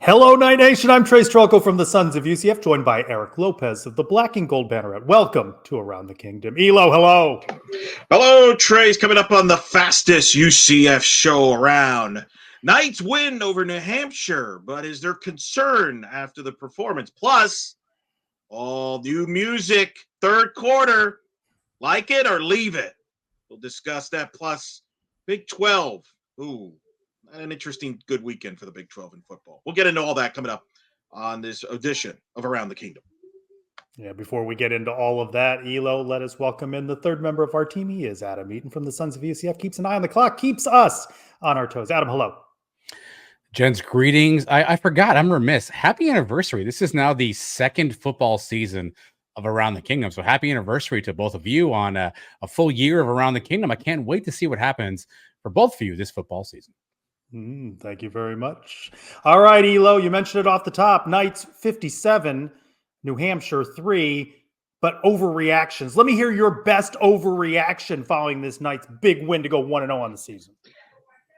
Hello, Night Nation. I'm Trylko from the Sons of UCF, joined by Eric Lopez of the Black and Gold Banneret. Welcome to Around the Kingdom. Elo, hello. Hello, Trey's coming up on the fastest UCF show around. Knights win over New Hampshire, but is there concern after the performance? Plus, all new music, third quarter. Like it or leave it? We'll discuss that. Plus, Big 12. Ooh, an interesting, good weekend for the Big 12 in football. We'll get into all that coming up on this edition of Around the Kingdom. Yeah, before we get into all of that, Elo, let us welcome in the third member of our team. He is Adam Eaton from the Sons of UCF. Keeps an eye on the clock, keeps us on our toes. Adam, hello. Gents, greetings. I forgot. I'm remiss. Happy anniversary. This is now the second football season of Around the Kingdom. So happy anniversary to both of you on a full year of Around the Kingdom. I can't wait to see what happens for both of you this football season. Thank you very much. All right, Elo, you mentioned it off the top. Knights 57, New Hampshire 3, but overreactions. Let me hear your best overreaction following this Knights big win to go 1-0 on the season.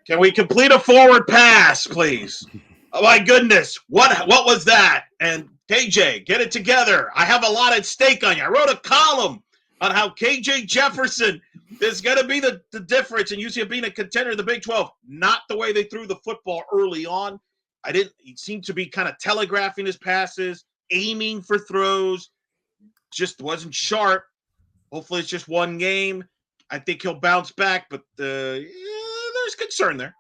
Can we complete a forward pass, please? Oh, my goodness. What was that? And KJ, get it together. I have a lot at stake on you. I wrote a column on how KJ Jefferson is going to be the difference in UCF being a contender in the Big 12. Not the way they threw the football early on. He seemed to be kind of telegraphing his passes, aiming for throws, just wasn't sharp. Hopefully it's just one game. I think he'll bounce back, but there's concern there.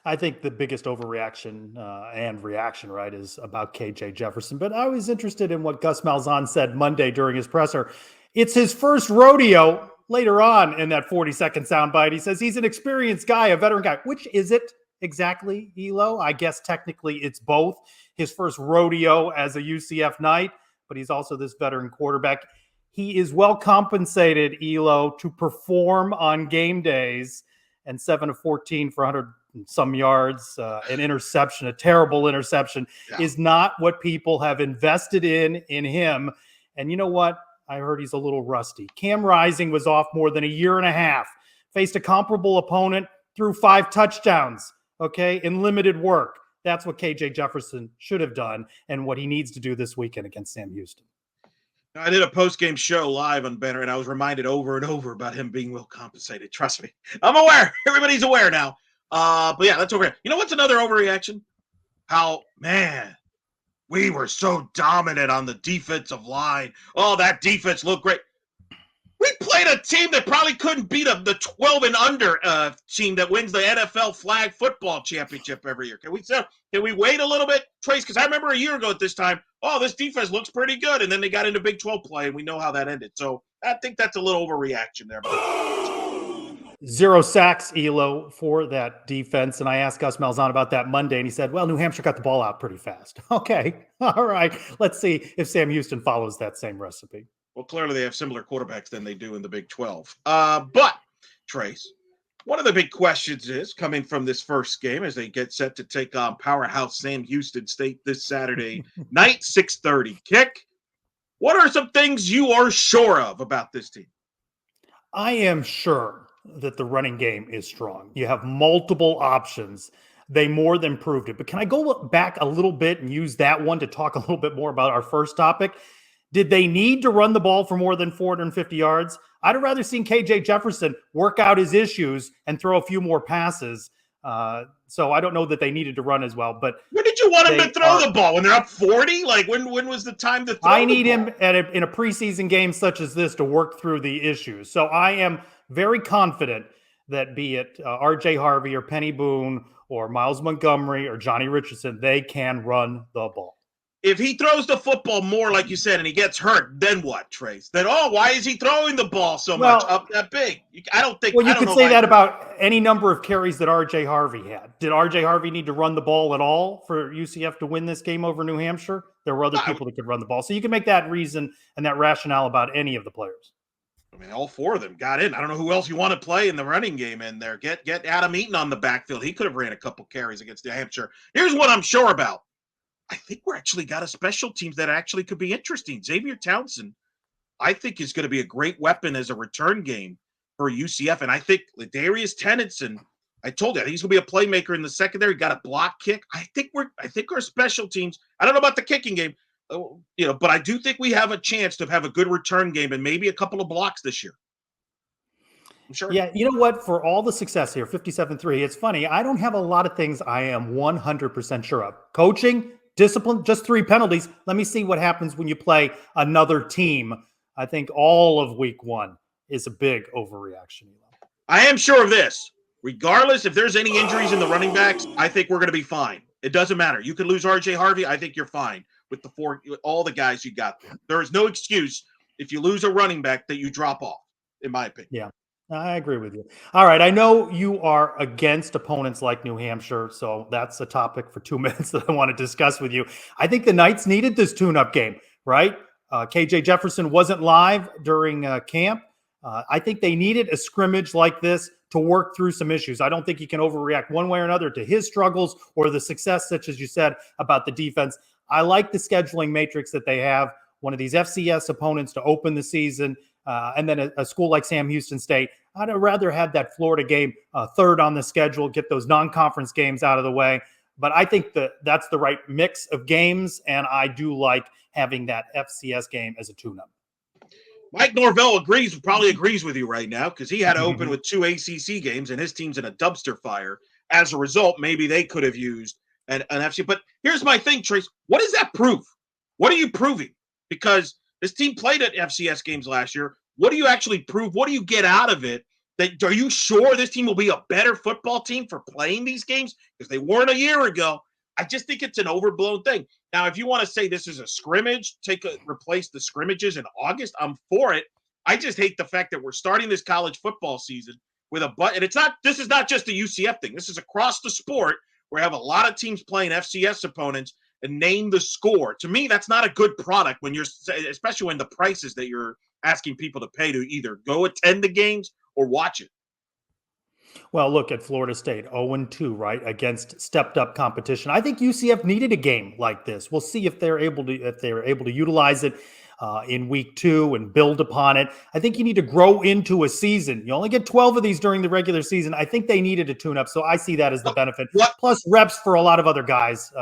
I think the biggest overreaction and reaction, right, is about KJ Jefferson. But I was interested in what Gus Malzahn said Monday during his presser. It's his first rodeo. Later on in that 40-second soundbite, he says he's an experienced guy, a veteran guy. Which is it exactly, Elo? I guess technically it's both. His first rodeo as a UCF Knight, but he's also this veteran quarterback. He is well compensated, Elo, to perform on game days, and 7 of 14 for 100 some yards, an interception, a terrible interception, is not what people have invested in him. And you know what? I heard he's a little rusty. Cam Rising was off more than a year and a half, faced a comparable opponent, threw 5 touchdowns, okay, in limited work. That's what KJ Jefferson should have done and what he needs to do this weekend against Sam Houston. I did a post-game show live on Banner, and I was reminded over and over about him being well compensated. Trust me. I'm aware. Everybody's aware now. But yeah, that's overreaction. You know what's another overreaction? How, man, we were so dominant on the defensive line. Oh, that defense looked great. We played a team that probably couldn't beat the 12 and under team that wins the NFL flag football championship every year. Can we wait a little bit, Trace? Because I remember a year ago at this time, this defense looks pretty good. And then they got into Big 12 play, and we know how that ended. So I think that's a little overreaction there. 0 sacks, Elo, for that defense. And I asked Gus Malzahn about that Monday, and he said, well, New Hampshire got the ball out pretty fast. Okay, all right. Let's see if Sam Houston follows that same recipe. Well, clearly they have similar quarterbacks than they do in the Big 12. But, Trace, one of the big questions is, coming from this first game as they get set to take on powerhouse Sam Houston State this Saturday night, 6:30 kick. What are some things you are sure of about this team? I am sure that the running game is strong. You have multiple options. They more than proved it. But can I go back a little bit and use that one to talk a little bit more about our first topic? Did they need to run the ball for more than 450 yards? I'd have rather seen KJ Jefferson work out his issues and throw a few more passes. So I don't know that they needed to run as well. But when did you want him to throw the ball? When they're up 40? Like when was the time to throw I need him in a preseason game such as this to work through the issues. So I am very confident that be it R.J. Harvey or Penny Boone or Miles Montgomery or Johnny Richardson, they can run the ball. If he throws the football more, like you said, and he gets hurt, then what, Trace? Then, why is he throwing the ball so much up that big? I don't think. Well, you could say that about any number of carries that R.J. Harvey had. Did R.J. Harvey need to run the ball at all for UCF to win this game over New Hampshire? There were other people that could run the ball. So you can make that reason and that rationale about any of the players. I mean, all 4 of them got in. I don't know who else you want to play in the running game in there. Get Adam Eaton on the backfield. He could have ran a couple carries against New Hampshire. Here's what I'm sure about. I think we're actually got a special teams that actually could be interesting. Xavier Townsend, I think, is going to be a great weapon as a return game for UCF. And I think Ladarius Tennyson, I told you, I think he's going to be a playmaker in the secondary. Got a block kick. I think our special teams. I don't know about the kicking game, but I do think we have a chance to have a good return game and maybe a couple of blocks this year. I'm sure. Yeah, you know what? For all the success here, 57-3, it's funny. I don't have a lot of things I am 100% sure of. Coaching, discipline, just 3 penalties. Let me see what happens when you play another team. I think all of week 1 is a big overreaction. I am sure of this. Regardless, if there's any injuries in the running backs, I think we're going to be fine. It doesn't matter. You could lose R.J. Harvey. I think you're fine with all the guys you got there. There is no excuse if you lose a running back that you drop off, in my opinion. Yeah. I agree with you. All right. I know you are against opponents like New Hampshire, so that's a topic for 2 minutes that I want to discuss with you. I think the Knights needed this tune-up game, right? KJ Jefferson wasn't live during camp. I think they needed a scrimmage like this to work through some issues. I don't think you can overreact one way or another to his struggles or the success, such as you said, about the defense. I like the scheduling matrix that they have. One of these FCS opponents to open the season, and then a school like Sam Houston State. I'd rather have that Florida game third on the schedule, get those non-conference games out of the way. But I think that's the right mix of games, and I do like having that FCS game as a tune-up. Mike Norvell probably agrees with you right now because he had to open with 2 ACC games, and his team's in a dumpster fire. As a result, maybe they could have used an FCS. But here's my thing, Trace. What does that prove? What are you proving? Because this team played at FCS games last year. What do you actually prove? What do you get out of it? Are you sure this team will be a better football team for playing these games? Because they weren't a year ago. I just think it's an overblown thing. Now, if you want to say this is a scrimmage, replace the scrimmages in August, I'm for it. I just hate the fact that we're starting this college football season with and this is not just a UCF thing. This is across the sport where we have a lot of teams playing FCS opponents and name the score. To me, that's not a good product especially when the prices that you're asking people to pay to either go attend the games or watch it. Well, look at Florida State, 0-2, right, against stepped-up competition. I think UCF needed a game like this. We'll see if they're able to utilize it in week 2 and build upon it. I think you need to grow into a season. You only get 12 of these during the regular season. I think they needed a tune-up, so I see that as the benefit. Plus reps for a lot of other guys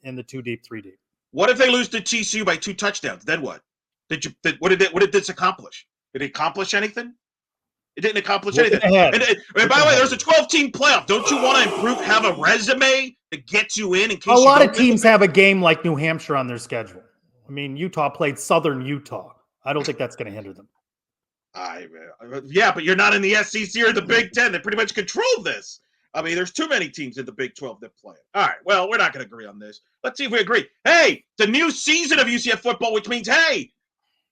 in the 2 deep, 3 deep. What if they lose to TCU by 2 touchdowns? Then what? What did this accomplish? Did it accomplish anything? It didn't accomplish anything. And by the way, there's a 12-team playoff. Don't you want to improve, have a resume that gets you in case a lot of teams have a game like New Hampshire on their schedule. I mean, Utah played Southern Utah. I don't think that's going to hinder them. Yeah, but you're not in the SEC or the Big Ten. They pretty much control this. I mean, there's too many teams in the Big 12 that play it. All right, well, we're not going to agree on this. Let's see if we agree. Hey, the new season of UCF football, which means, hey,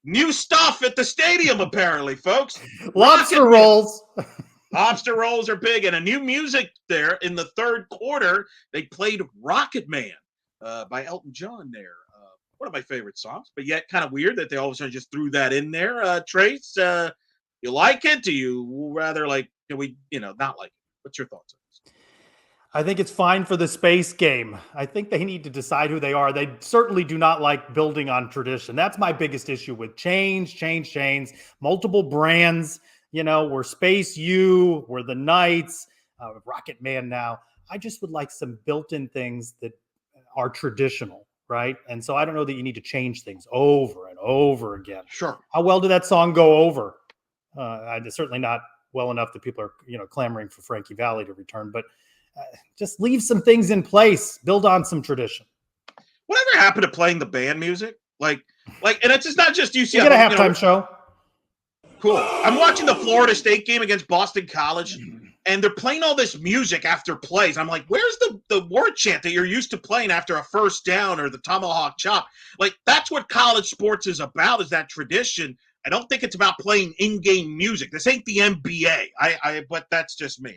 new stuff at the stadium, apparently, folks. Lobster rolls. Lobster rolls are big. And a new music there in the third quarter. They played Rocketman by Elton John there. One of my favorite songs, but yet kind of weird that they all of a sudden just threw that in there. Trace, you like it? Do you rather not like it? What's your thoughts on this? I think it's fine for the space game. I think they need to decide who they are. They certainly do not like building on tradition. That's my biggest issue with change, multiple brands. We're Space U, we're the Knights, Rocketman now. I just would like some built-in things that are traditional, right? And so I don't know that you need to change things over and over again. Sure. How well did that song go over? Certainly not well enough that people are, clamoring for Frankie Valli to return, but just leave some things in place, build on some tradition. Whatever happened to playing the band music? And it's just not just UCF. You get a halftime show. Cool. I'm watching the Florida State game against Boston College, and they're playing all this music after plays. I'm like, where's the word chant that you're used to playing after a first down or the tomahawk chop? That's what college sports is about, is that tradition. I don't think it's about playing in-game music. This ain't the NBA. But that's just me.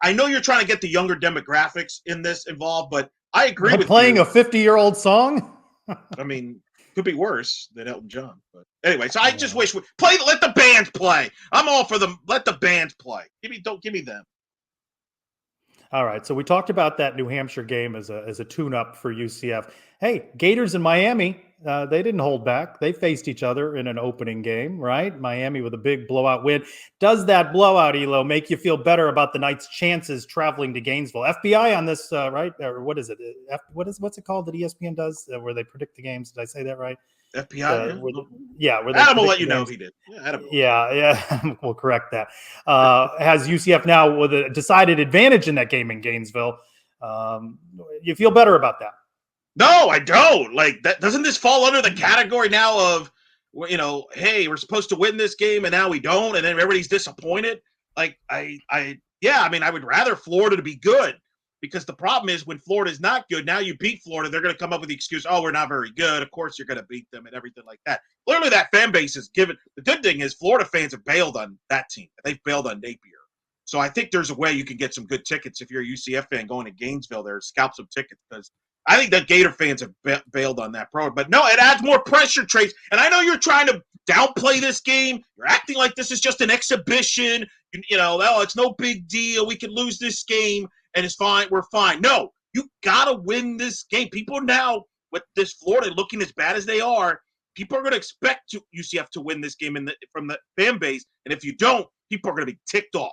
I know you're trying to get the younger demographics in this involved, but I agree with playing you. a 50-year-old song? I mean, could be worse than Elton John. But anyway, so I just wish let the bands play. I'm all for them. Let the bands play. Give me them. All right. So we talked about that New Hampshire game as a tune-up for UCF. Hey, Gators in Miami, they didn't hold back. They faced each other in an opening game, right? Miami with a big blowout win. Does that blowout, Elo, make you feel better about the Knights' chances traveling to Gainesville? FBI on this, right? Or what is it? What's it called that ESPN does where they predict the games? Did I say that right? FBI. Where they Adam will predict let you the know games. if he did. Yeah, Adam will. Yeah. We'll correct that. Has UCF now with a decided advantage in that game in Gainesville. You feel better about that? No, I don't. Like that. Doesn't this fall under the category now of, hey, we're supposed to win this game and now we don't, and then everybody's disappointed? Like yeah. I mean, I would rather Florida to be good, because the problem is when Florida's not good, now you beat Florida, they're going to come up with the excuse, oh, we're not very good. Of course you're going to beat them and everything like that. Clearly that fan base is given. The good thing is Florida fans have bailed on that team. They've bailed on Napier. So I think there's a way you can get some good tickets if you're a UCF fan going to Gainesville there, scalp some tickets, because I think that Gator fans have bailed on that program. But no, it adds more pressure, Trace. And I know you're trying to downplay this game. You're acting like this is just an exhibition. Oh, it's no big deal. We can lose this game and it's fine. We're fine. No, you got to win this game. People now, with this Florida looking as bad as they are, people are going to expect UCF to win this game from the fan base. And if you don't, people are going to be ticked off.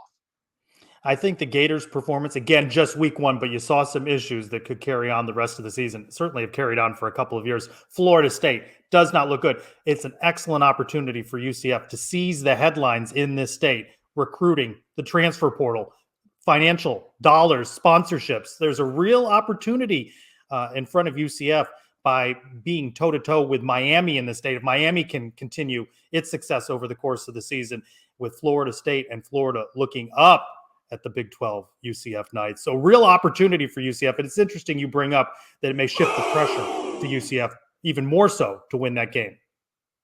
I think the Gators' performance, again, just week one, but you saw some issues that could carry on the rest of the season. Certainly have carried on for a couple of years. Florida State does not look good. It's an excellent opportunity for UCF to seize the headlines in this state. Recruiting, the transfer portal, financial, dollars, sponsorships. There's a real opportunity in front of UCF by being toe-to-toe with Miami in the state. If Miami can continue its success over the course of the season, with Florida State and Florida looking up at the Big 12 UCF Knights. So real opportunity for UCF. And it's interesting you bring up that it may shift the pressure to UCF even more so to win that game.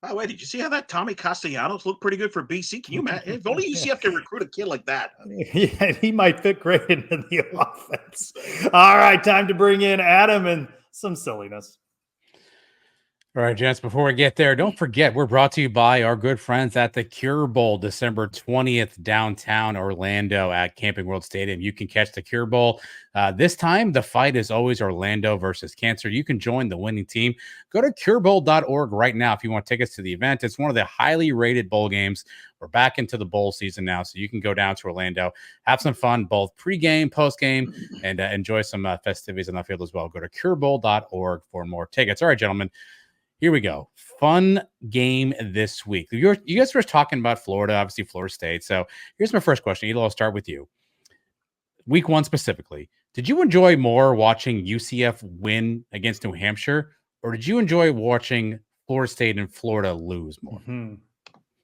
By the way, did you see how that Tommy Castellanos looked pretty good for BC? Can you imagine? If only UCF can recruit a kid like that. Yeah, he might fit great into the offense. All right, time to bring in Adam and some silliness. All right, gents, before we get there, don't forget, we're brought to you by our good friends at the Cure Bowl, December 20th, downtown Orlando at Camping World Stadium. You can catch the Cure Bowl. This time, the fight is always Orlando versus cancer. You can join the winning team. Go to curebowl.org right now if you want tickets to the event. It's one of the highly rated bowl games. We're back into the bowl season now, so you can go down to Orlando, have some fun, both pregame, postgame, and enjoy some festivities on the field as well. Go to curebowl.org for more tickets. All right, gentlemen. Here we go. Fun game this week. You guys were talking about Florida, obviously Florida State. So here's my first question. Elo, I'll start with you. Week one specifically, did you enjoy more watching UCF win against New Hampshire, or did you enjoy watching Florida State and Florida lose more? Mm-hmm.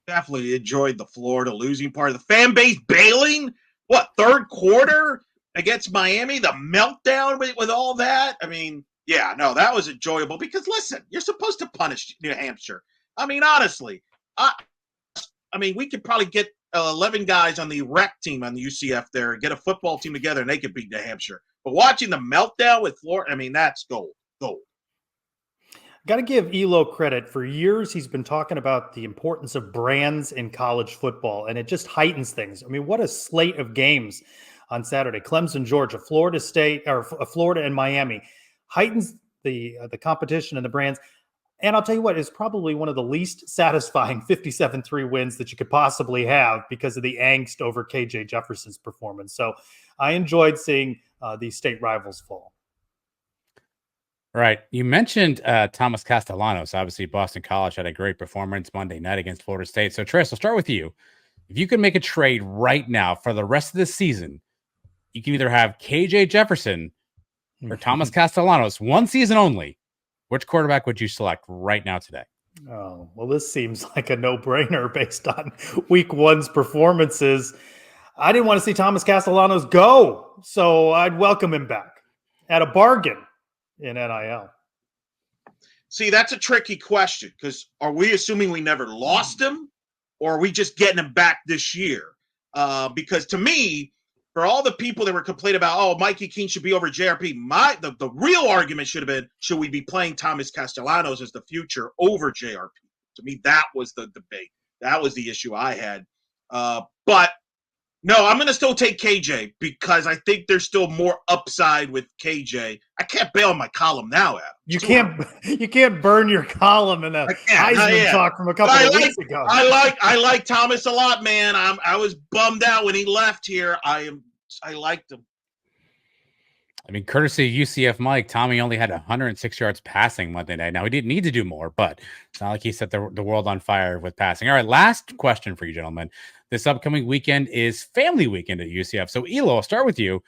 Definitely enjoyed the Florida losing part. The fan base bailing. What, third quarter against Miami? The meltdown with all that? I mean, yeah, no, that was enjoyable because, listen, you're supposed to punish New Hampshire. I mean, honestly, I mean, we could probably get 11 guys on the rec team on the UCF there and get a football team together and they could beat New Hampshire. But watching the meltdown with Florida, I mean, that's gold. Got to give Elo credit. For years, he's been talking about the importance of brands in college football, and it just heightens things. I mean, what a slate of games on Saturday. Clemson, Georgia, Florida State, or Florida and Miami. Heightens the competition and the brands. And I'll tell you what, it's probably one of the least satisfying 57-3 wins that you could possibly have because of the angst over KJ Jefferson's performance. So I enjoyed seeing these state rivals fall. All right. You mentioned Thomas Castellanos. Obviously, Boston College had a great performance Monday night against Florida State. So, Trace, I'll start with you. If you could make a trade right now for the rest of the season, you can either have KJ Jefferson or Thomas Castellanos, one season only. Which quarterback would you select right now today? Oh, well, this seems like a no-brainer based on week one's performances. I didn't want to see Thomas Castellanos go, so I'd welcome him back at a bargain in NIL. See, that's a tricky question because are we assuming we never lost him or are we just getting him back this year? Because to me, for all the people that were complaining about, oh, Mikey King should be over JRP, the real argument should have been, should we be playing Thomas Castellanos as the future over JRP? To me, that was the debate. That was the issue I had. But No, I'm going to still take KJ because I think there's still more upside with KJ. I can't bail on my column now, Adam. You can't burn your column in a Heisman talk from a couple of weeks ago. I like Thomas a lot, man. I was bummed out when he left here. I liked him. I mean, courtesy of UCF Mike, Tommy only had 106 yards passing Monday night. Now, he didn't need to do more, but it's not like he set the world on fire with passing. All right, last question for you, gentlemen. This upcoming weekend is family weekend at UCF. So, Elo, I'll start with you.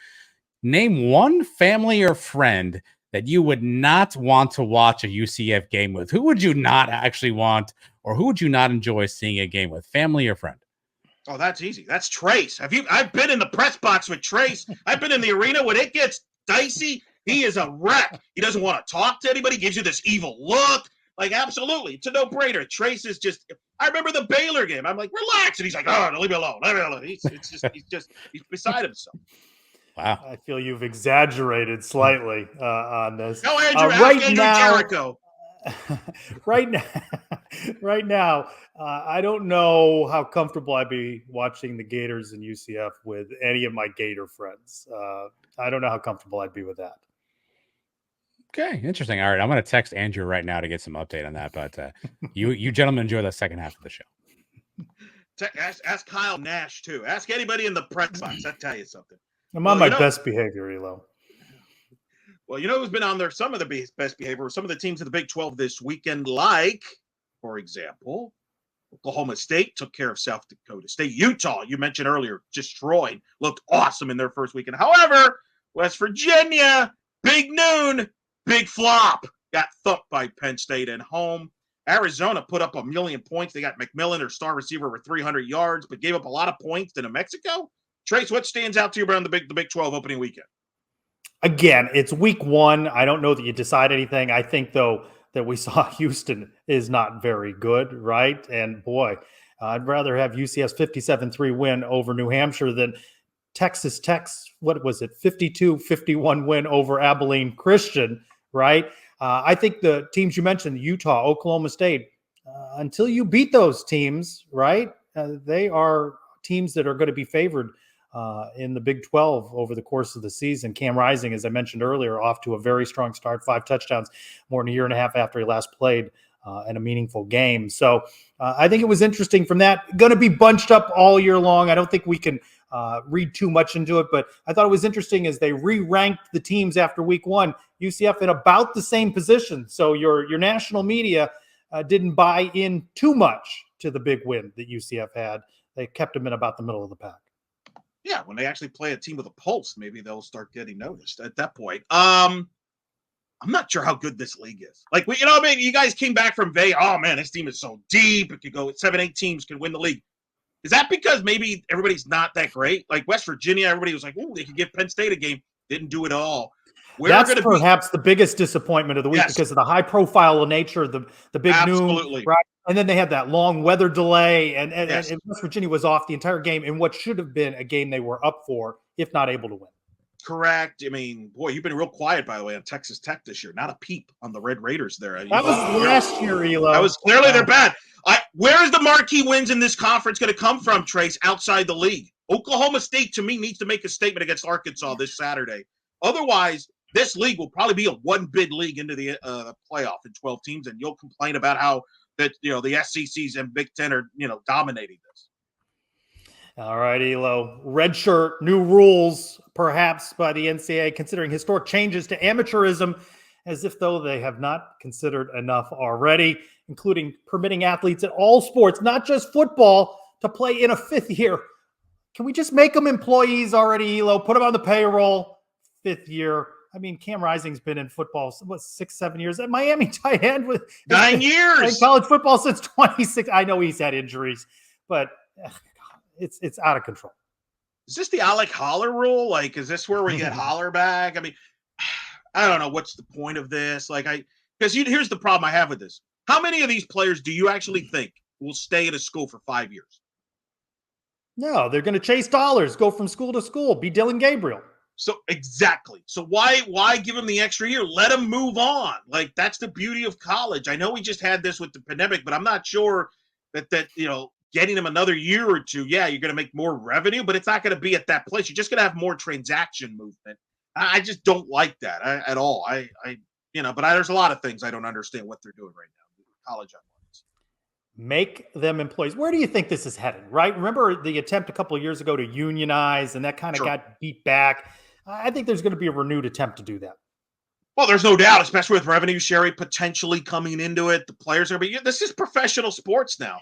Name one family or friend that you would not want to watch a UCF game with. Who would you not actually want, or who would you not enjoy seeing a game with, family or friend? Oh, that's easy. That's Trace. I've been in the press box with Trace. I've been in the arena when it gets dicey. He is a wreck. He doesn't want to talk to anybody. Gives you this evil look. Like, absolutely, it's a no-brainer. Trace is just. I remember the Baylor game. I'm like, relax, and he's like, oh, leave me alone. Leave me alone. He's beside himself. Wow. I feel you've exaggerated slightly on this. No, Andrew. Right now, Jericho. right now, I don't know how comfortable I'd be watching the Gators and UCF with any of my Gator friends. I don't know how comfortable I'd be with that. Okay, interesting. All right, I'm going to text Andrew right now to get some update on that. But you gentlemen enjoy the second half of the show. Ask Kyle Nash too. Ask anybody in the press box. I'll tell you something. I'm on my best behavior, Elo. Well, you know who's been on there? Some of the best behavior. Some of the teams in the Big 12 this weekend, like, for example, Oklahoma State took care of South Dakota State. Utah, you mentioned earlier, destroyed. Looked awesome in their first weekend. However, West Virginia, big noon, big flop. Got thumped by Penn State at home. Arizona put up 1 million points. They got McMillan, their star receiver, with 300 yards, but gave up a lot of points to New Mexico. Trace, what stands out to you around the Big 12 opening weekend? Again, it's week one. I don't know that you decide anything. I think, though, that we saw Houston is not very good, right? And, boy, I'd rather have UCF's 57-3 win over New Hampshire than Texas Tech's, what was it, 52-51 win over Abilene Christian, right? I think the teams you mentioned, Utah, Oklahoma State, until you beat those teams, right, they are teams that are going to be favored in the Big 12 over the course of the season. Cam Rising, as I mentioned earlier, off to a very strong start, 5 touchdowns, more than a year and a half after he last played in a meaningful game. So I think it was interesting from that. Going to be bunched up all year long. I don't think we can read too much into it, but I thought it was interesting as they re-ranked the teams after week one, UCF in about the same position. So your national media didn't buy in too much to the big win that UCF had. They kept them in about the middle of the pack. Yeah, when they actually play a team with a pulse, maybe they'll start getting noticed at that point. I'm not sure how good this league is. Like, you know what I mean? You guys came back from Vegas. Oh, man, this team is so deep. It could go 7-8 teams can win the league. Is that because maybe everybody's not that great? Like West Virginia, everybody was like, oh, they could give Penn State a game. Didn't do it all. That's perhaps the biggest disappointment of the week because of the high-profile nature of the big noon. Right? And then they had that long weather delay, and West Virginia was off the entire game in what should have been a game they were up for, if not able to win. Correct. I mean, boy, you've been real quiet, by the way, on Texas Tech this year. Not a peep on the Red Raiders there. That was last year, Elo. That was clearly they're bad. Where is the marquee wins in this conference going to come from, Trace, outside the league? Oklahoma State, to me, needs to make a statement against Arkansas this Saturday. Otherwise, this league will probably be a one-bid league into the playoff in 12 teams, and you'll complain about how that the SECs and Big Ten are dominating this. All right, Elo. Red shirt, new rules, perhaps by the NCAA, considering historic changes to amateurism, as if though they have not considered enough already, including permitting athletes at all sports, not just football, to play in a fifth year. Can we just make them employees already, Elo? Put them on the payroll, fifth year. I mean, Cam Rising's been in football, 6-7 years. At Miami tight end with 9 years. In college football since 26. I know he's had injuries, but it's out of control. Is this the Alec Holler rule? Like, is this where we get Holler back? I mean, I don't know. What's the point of this? Because here's the problem I have with this. How many of these players do you actually think will stay at a school for 5 years? No, they're going to chase dollars, go from school to school, be Dylan Gabriel. So exactly. So why give him the extra year? Let him move on. Like, that's the beauty of college. I know we just had this with the pandemic, but I'm not sure that getting him another year or two, yeah, you're going to make more revenue, but it's not going to be at that place. You're just going to have more transaction movement. I just don't like that at all. But there's a lot of things I don't understand what they're doing right now. College athletics. Make them employees. Where do you think this is heading, right? Remember the attempt a couple of years ago to unionize, and that kind of got beat back. I think there's going to be a renewed attempt to do that. Well, there's no doubt, especially with revenue sharing potentially coming into it. The players are this is professional sports now,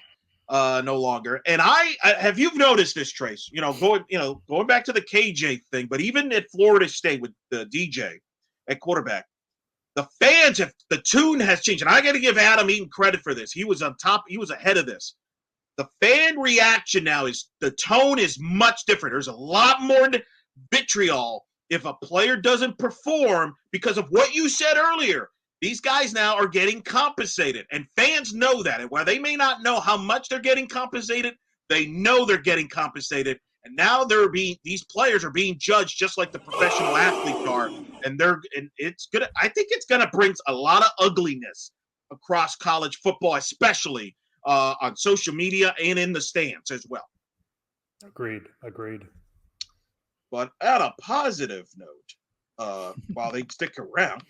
no longer. And have you noticed this, Trace? Going back to the KJ thing, but even at Florida State with the DJ at quarterback, the fans the tune has changed. And I got to give Adam Eaton credit for this. He was on top. He was ahead of this. The fan reaction now the tone is much different. There's a lot more vitriol if a player doesn't perform because of what you said earlier. These guys now are getting compensated, and fans know that. And while they may not know how much they're getting compensated, they know they're getting compensated. And now these players are being judged just like the professional athletes are. And I think it's gonna bring a lot of ugliness across college football, especially on social media and in the stands as well. Agreed. But at a positive note, while they stick around,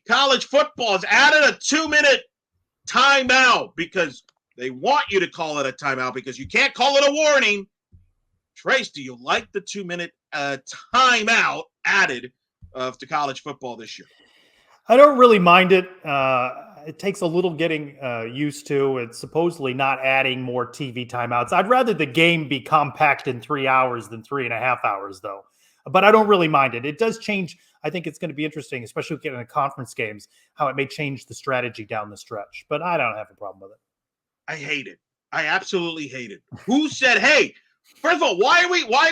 college football has added a 2-minute timeout because they want you to call it a timeout because you can't call it a warning. Trace, do you like the 2-minute timeout added to college football this year? I don't really mind it. It takes a little getting used to. It's supposedly not adding more TV timeouts. I'd rather the game be compact in 3 hours than 3.5 hours, though. But I don't really mind it. It does change. I think it's going to be interesting, especially getting into conference games, how it may change the strategy down the stretch. But I don't have a problem with it. I hate it. I absolutely hate it. Who said, hey, first of all, why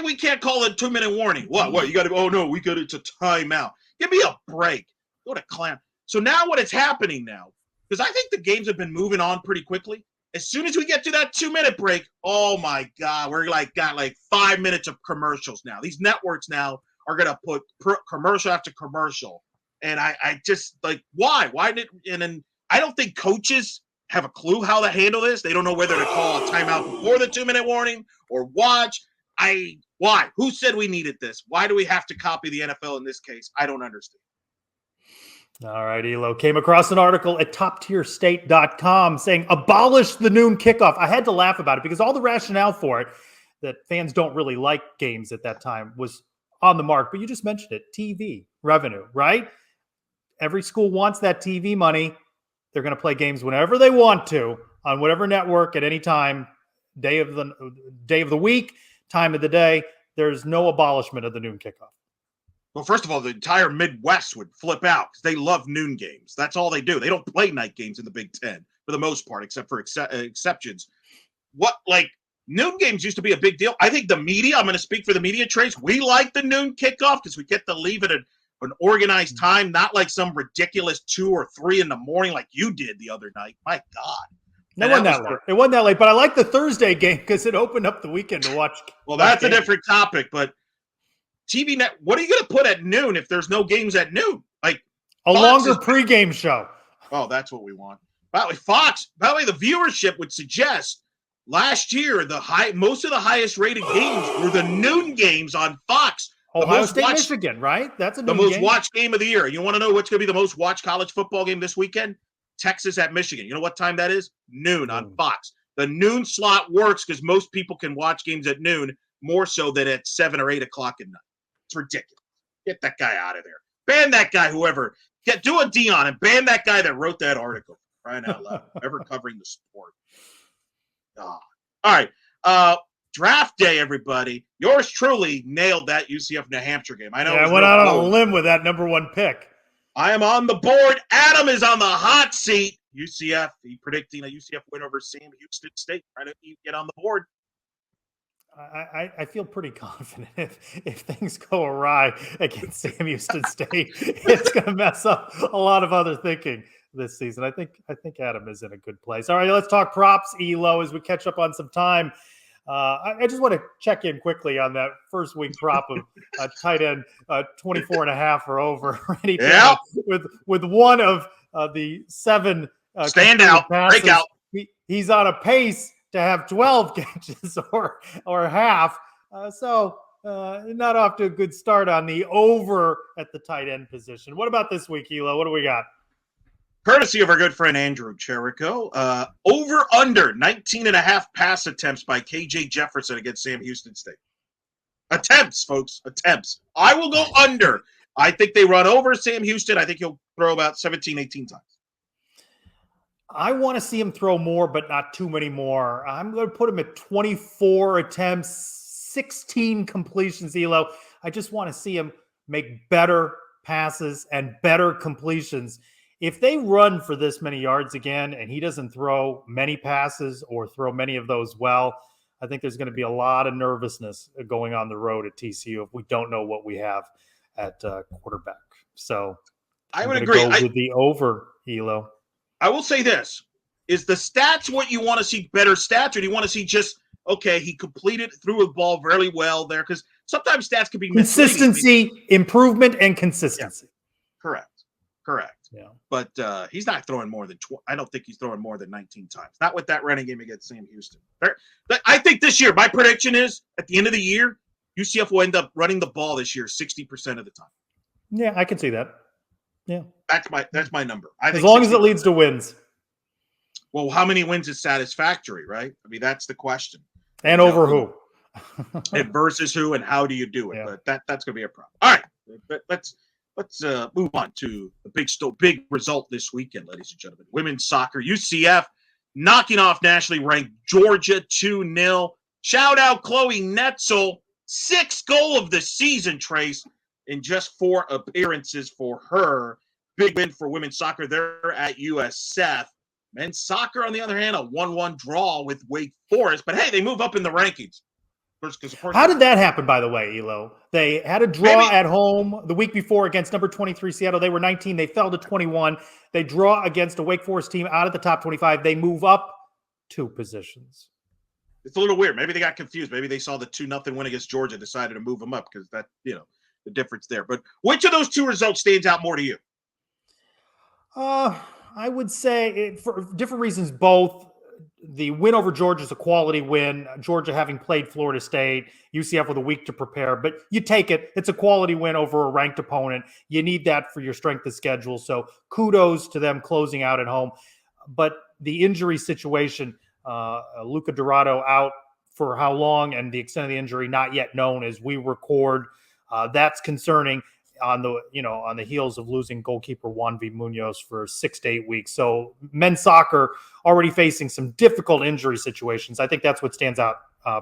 we can't call it a 2-minute warning? What? You got to, oh, no, it's a timeout. Give me a break. Go to clown. So now what is happening now, because I think the games have been moving on pretty quickly. As soon as we get to that 2-minute break, oh, my God, we're got 5 minutes of commercials now. These networks now are going to put commercial after commercial. And I just, why? And then I don't think coaches have a clue how to handle this. They don't know whether to call a timeout before the 2-minute warning or watch. Why? Who said we needed this? Why do we have to copy the NFL in this case? I don't understand. All right, Elo. Came across an article at toptierstate.com saying abolish the noon kickoff. I had to laugh about it because all the rationale for it, that fans don't really like games at that time, was on the mark. But you just mentioned it, TV revenue, right? Every school wants that TV money. They're going to play games whenever they want to on whatever network at any time, day of the week, time of the day. There's no abolishment of the noon kickoff. Well, first of all, the entire Midwest would flip out because they love noon games. That's all they do. They don't play night games in the Big Ten for the most part, except for exceptions. Noon games used to be a big deal. I think the media, I'm going to speak for the media, Trace, we like the noon kickoff because we get to leave it at an organized time, not like some ridiculous 2 or 3 in the morning like you did the other night. My God. It wasn't that late, but I like the Thursday game because it opened up the weekend to watch. Well, that's a different topic, but TV net, what are you going to put at noon if there's no games at noon? Longer pregame show. Oh, that's what we want. By the way, Fox, the viewership would suggest last year most of the highest rated games were the noon games on Fox. Ohio State, Michigan, right? That's the most watched game of the year. You want to know what's going to be the most watched college football game this weekend? Texas at Michigan. You know what time that is? Noon on Fox. The noon slot works because most people can watch games at noon more so than at 7 or 8 o'clock at night. It's ridiculous. Get that guy out of there. Ban that guy, whoever. Do a Dion and ban that guy that wrote that article. Crying out loud. Ever covering the sport. God. All right. Draft day, everybody. Yours truly nailed that UCF New Hampshire game. I know. Yeah, I went out on a limb with that number 1 pick. I am on the board. Adam is on the hot seat. UCF, he predicting a UCF win over Sam Houston State. Trying to get on the board. I feel pretty confident if things go awry against Sam Houston State, it's going to mess up a lot of other thinking this season. I think Adam is in a good place. All right, let's talk props, Elo, as we catch up on some time. I just want to check in quickly on that first week prop of tight end 24.5 or over. Yeah. With one of the 7 standout breakout. He's on a pace to have 12 catches or half. So not off to a good start on the over at the tight end position. What about this week, Hilo? What do we got? Courtesy of our good friend Andrew Trylko, over under 19.5 pass attempts by KJ Jefferson against Sam Houston State. Attempts, folks, attempts. I will go under. I think they run over Sam Houston. I think he'll throw about 17, 18 times. I want to see him throw more, but not too many more. I'm going to put him at 24 attempts, 16 completions, Elo. I just want to see him make better passes and better completions. If they run for this many yards again and he doesn't throw many passes or throw many of those well, I think there's going to be a lot of nervousness going on the road at TCU if we don't know what we have at quarterback. So I would agree. Go with the over, Elo. I will say this. Is the stats what you want to see, better stats, or do you want to see just, okay, he completed, threw a ball really well there? Because sometimes stats can be consistency, improvement, and consistency. Yeah. Correct. Yeah. But he's not throwing more than I don't think he's throwing more than 19 times. Not with that running game against Sam Houston. I think this year, my prediction is at the end of the year, UCF will end up running the ball this year 60% of the time. Yeah, I can see that. Yeah. That's my number. As long as it leads to wins. Well, how many wins is satisfactory, right? I mean, that's the question. And over who? And versus who, and how do you do it? Yeah. But that's going to be a problem. All right, let's move on to the big result this weekend, ladies and gentlemen. Women's soccer, UCF knocking off nationally ranked Georgia 2-0. Shout out Chloe Netzel, 6th goal of the season, Trace, in just 4 appearances for her. Big win for women's soccer there at USF. Men's soccer, on the other hand, a 1-1 draw with Wake Forest. But hey, they move up in the rankings. How did that happen, by the way, Elo? They had a draw at home the week before against number 23 Seattle. They were 19. They fell to 21. They draw against a Wake Forest team out of the top 25. They move up 2 positions. It's a little weird. Maybe they got confused. Maybe they saw the 2-0 win against Georgia, decided to move them up because that, the difference there. But which of those 2 results stands out more to you? I would say, for different reasons, both. The win over Georgia is a quality win. Georgia having played Florida State, UCF with a week to prepare, but you take it. It's a quality win over a ranked opponent. You need that for your strength of schedule. So kudos to them closing out at home. But the injury situation, Luca Dorado out for how long and the extent of the injury not yet known as we record. That's concerning on the heels of losing goalkeeper Juan V. Munoz for 6 to 8 weeks. So men's soccer already facing some difficult injury situations. I think that's what stands out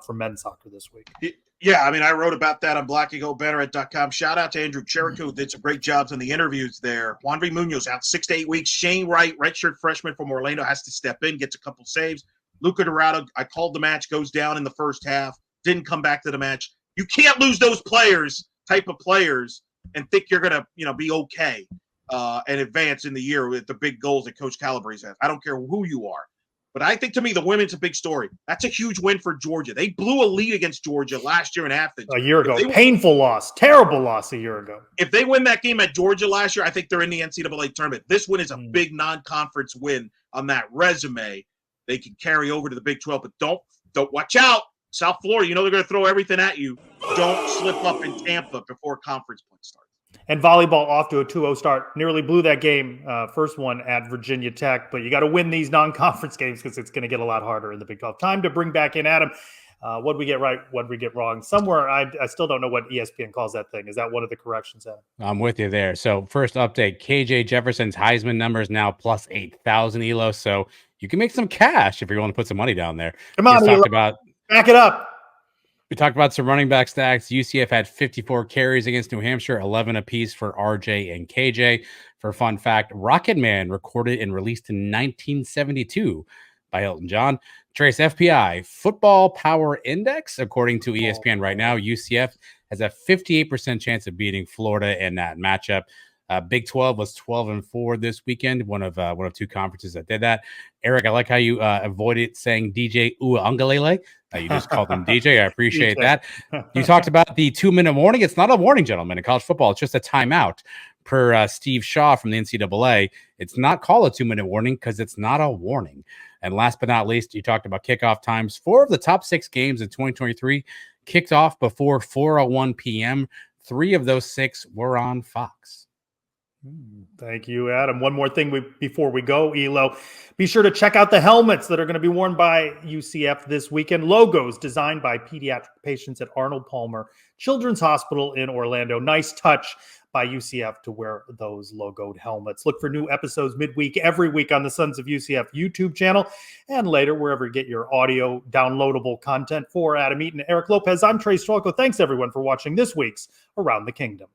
for men's soccer this week. Yeah, I mean, I wrote about that on blackandgoldbanneret.com. Shout out to Andrew Trylko, who did some great jobs on the interviews there. Juan V. Munoz out 6 to 8 weeks. Shane Wright, redshirt freshman from Orlando, has to step in, gets a couple saves. Luca Dorado, I called the match, goes down in the first half, didn't come back to the match. You can't lose those type of players, and think you're going to, be okay and advance in the year with the big goals that Coach Calabrese has. I don't care who you are. But I think, to me, the women's a big story. That's a huge win for Georgia. They blew a lead against Georgia last year in Athens. A year ago. Painful loss. Terrible loss a year ago. If they win that game at Georgia last year, I think they're in the NCAA tournament. This win is a big non-conference win on that resume. They can carry over to the Big 12. But don't watch out. South Florida, they're going to throw everything at you. Don't slip up in Tampa before conference play starts. And volleyball off to a 2-0 start. Nearly blew that game, first one at Virginia Tech. But you got to win these non-conference games because it's going to get a lot harder in the Big 12. Time to bring back in Adam. What did we get right? What did we get wrong? Somewhere, I still don't know what ESPN calls that thing. Is that one of the corrections, Adam? I'm with you there. So first update, KJ Jefferson's Heisman number is now plus 8,000 ELO. So you can make some cash if you want to put some money down there. Come on, back it up. We talked about some running back stacks. UCF had 54 carries against New Hampshire, 11 apiece for RJ and KJ. For a fun fact, Rocketman recorded and released in 1972 by Elton John. Trace, FPI, Football Power Index, according to ESPN right now, UCF has a 58% chance of beating Florida in that matchup. Big 12 was 12-4 this weekend, one of 2 conferences that did that. Eric, I like how you avoided saying DJ Uangalele. You just called him DJ. I appreciate that. You talked about the 2-minute warning. It's not a warning, gentlemen, in college football. It's just a timeout. Per Steve Shaw from the NCAA, it's not called a 2-minute warning because it's not a warning. And last but not least, you talked about kickoff times. 4 of the top 6 games in 2023 kicked off before 4:01 p.m. 3 of those 6 were on Fox. Thank you, Adam. One more thing before we go, Elo. Be sure to check out the helmets that are going to be worn by UCF this weekend. Logos designed by pediatric patients at Arnold Palmer Children's Hospital in Orlando. Nice touch by UCF to wear those logoed helmets. Look for new episodes midweek every week on the Sons of UCF YouTube channel and later wherever you get your audio downloadable content. For Adam Eaton, Eric Lopez, I'm Trylko. Thanks, everyone, for watching this week's Around the Kingdom.